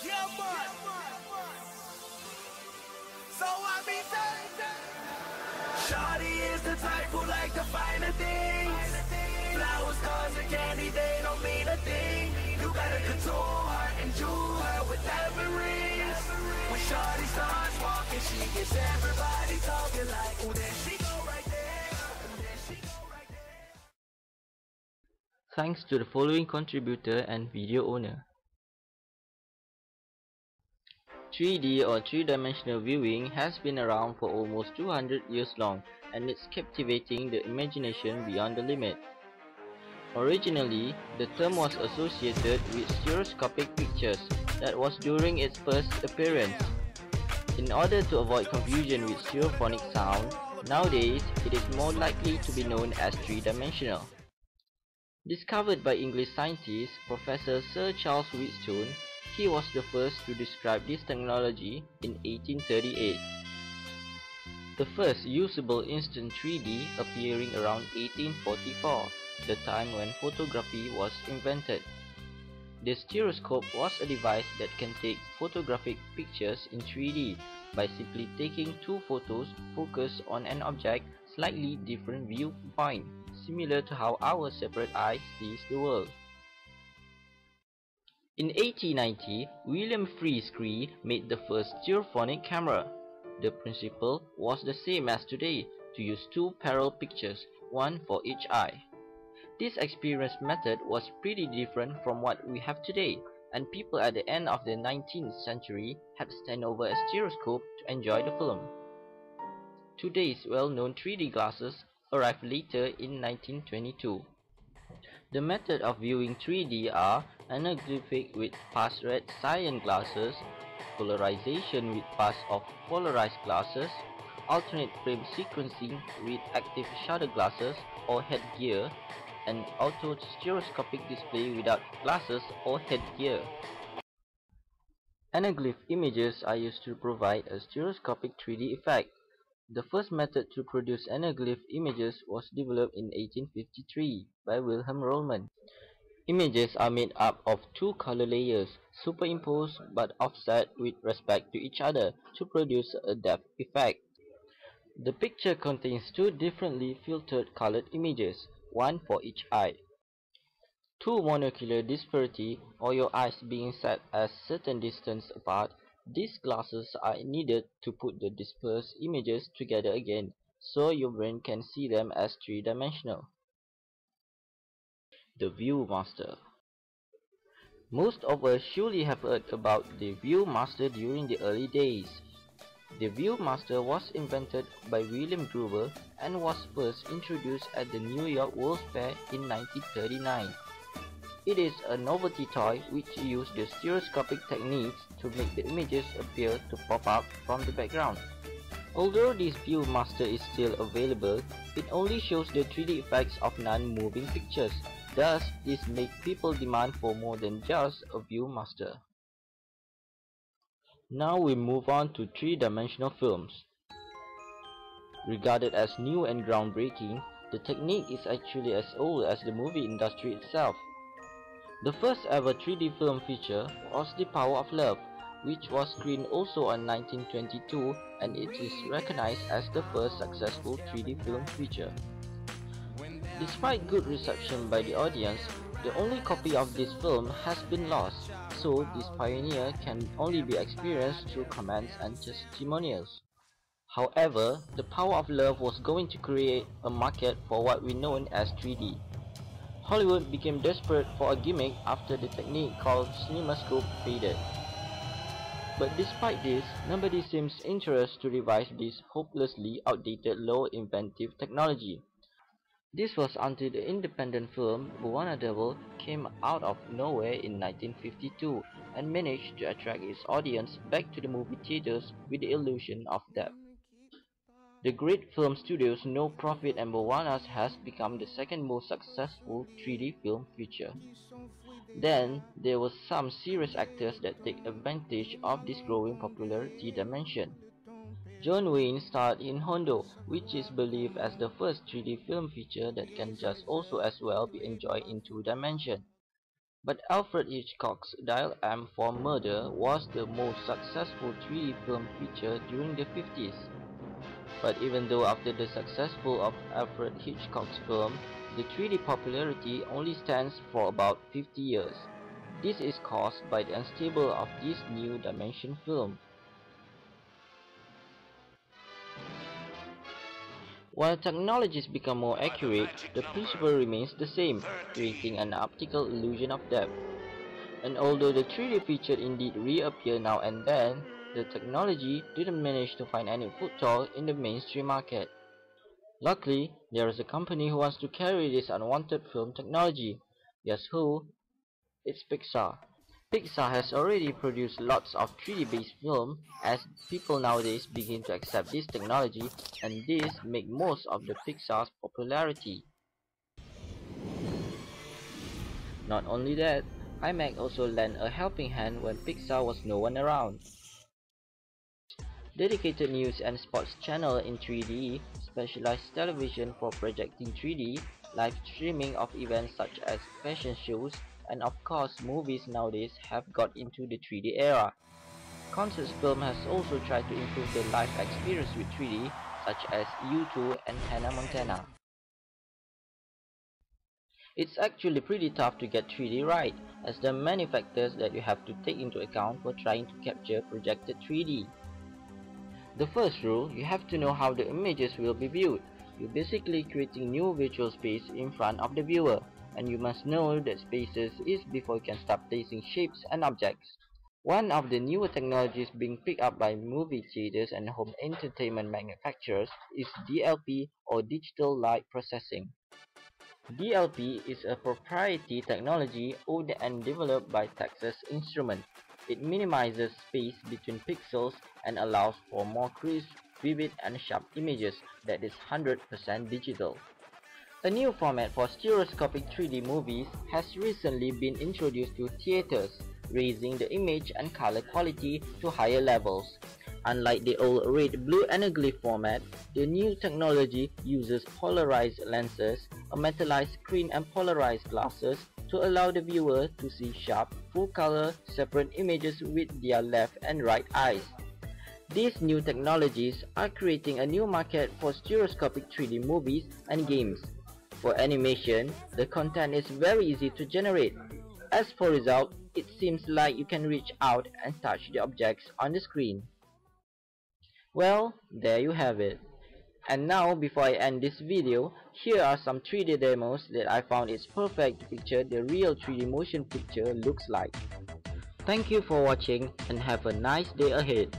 Yeah, man. So I be saying, Shawty is the type who like the finer things. Flowers, cars, and candy, they don't mean a thing. You gotta control her and jewel her with diamond rings. When Shawty starts walking, she gets everybody talking like, ooh, there she go right there. Ooh, there she go right there. Thanks to the following contributor and video owner. 3D or three-dimensional viewing has been around for almost 200 years long, and it's captivating the imagination beyond the limit. Originally, the term was associated with stereoscopic pictures. That was during its first appearance. In order to avoid confusion with stereophonic sound, nowadays it is more likely to be known as three-dimensional. Discovered by English scientist Professor Sir Charles Wheatstone, he was the first to describe this technology in 1838. The first usable instant 3D appearing around 1844, the time when photography was invented. The stereoscope was a device that can take photographic pictures in 3D by simply taking two photos focused on an object slightly different viewpoint, similar to how our separate eyes sees the world. In 1890, William Fries Cree made the first stereophonic camera. The principle was the same as today, to use two parallel pictures, one for each eye. This experience method was pretty different from what we have today, and people at the end of the 19th century had to stand over a stereoscope to enjoy the film. Today's well-known 3D glasses arrived later in 1922. The method of viewing 3D are anaglyphic with past red cyan glasses, polarization with past of polarized glasses, alternate frame sequencing with active shutter glasses or headgear, and auto-stereoscopic display without glasses or headgear. Anaglyph images are used to provide a stereoscopic 3D effect. The first method to produce anaglyph images was developed in 1853 by Wilhelm Rollman. Images are made up of two color layers, superimposed but offset with respect to each other to produce a depth effect. The picture contains two differently filtered colored images, one for each eye. Two monocular disparity, or your eyes being set a certain distance apart, these glasses are needed to put the dispersed images together again, so your brain can see them as three-dimensional. The Viewmaster. Most of us surely have heard about the Viewmaster during the early days. The Viewmaster was invented by William Gruber and was first introduced at the New York World's Fair in 1939. It is a novelty toy which uses the stereoscopic techniques to make the images appear to pop up from the background. Although this Viewmaster is still available, it only shows the 3D effects of non-moving pictures. Thus, this makes people demand for more than just a Viewmaster. Now we move on to three-dimensional films. Regarded as new and groundbreaking, the technique is actually as old as the movie industry itself. The first ever 3D film feature was The Power of Love, which was screened also in 1922, and it is recognized as the first successful 3D film feature. Despite good reception by the audience, the only copy of this film has been lost, so this pioneer can only be experienced through comments and testimonials. However, The Power of Love was going to create a market for what we know as 3D. Hollywood became desperate for a gimmick after the technique called cinemascope faded. But despite this, nobody seems interested to revise this hopelessly outdated low inventive technology. This was until the independent film Buona Devil came out of nowhere in 1952 and managed to attract its audience back to the movie theaters with the illusion of depth. The great film studios know profit, and Moana has become the second most successful 3D film feature. Then, there were some serious actors that take advantage of this growing popularity dimension. John Wayne starred in Hondo, which is believed as the first 3D film feature that can just also as well be enjoyed in 2 dimension. But Alfred Hitchcock's Dial M for Murder was the most successful 3D film feature during the 50s. But even though after the successful of Alfred Hitchcock's film, the 3D popularity only stands for about 50 years. This is caused by the unstable of this new dimension film. While technologies become more accurate, the principle remains the same, creating an optical illusion of depth. And although the 3D feature indeed reappear now and then, the technology didn't manage to find any foothold in the mainstream market. Luckily, there is a company who wants to carry this unwanted film technology. Guess who? It's Pixar. Pixar has already produced lots of 3D based film as people nowadays begin to accept this technology, and this make most of the Pixar's popularity. Not only that, iMac also lent a helping hand when Pixar was no one around. Dedicated news and sports channel in 3D, specialized television for projecting 3D, live streaming of events such as fashion shows, and of course movies nowadays have got into the 3D era. Concept film has also tried to improve the live experience with 3D, such as U2 and Hannah Montana. It's actually pretty tough to get 3D right, as there are many factors that you have to take into account for trying to capture projected 3D. The first rule, you have to know how the images will be viewed. You're basically creating new virtual space in front of the viewer, and you must know that spaces is before you can start placing shapes and objects. One of the newer technologies being picked up by movie theaters and home entertainment manufacturers is DLP or Digital Light Processing. DLP is a proprietary technology owned and developed by Texas Instruments. It minimizes space between pixels and allows for more crisp, vivid and sharp images that is 100% digital. A new format for stereoscopic 3D movies has recently been introduced to theaters, raising the image and color quality to higher levels. Unlike the old red, blue and ugly format, the new technology uses polarized lenses, a metallized screen and polarized glasses to allow the viewer to see sharp, full-color, separate images with their left and right eyes. These new technologies are creating a new market for stereoscopic 3D movies and games. For animation, the content is very easy to generate. As for result, it seems like you can reach out and touch the objects on the screen. Well, there you have it. And now, before I end this video, here are some 3D demos that I found it's perfect to picture the real 3D motion picture looks like. Thank you for watching and have a nice day ahead.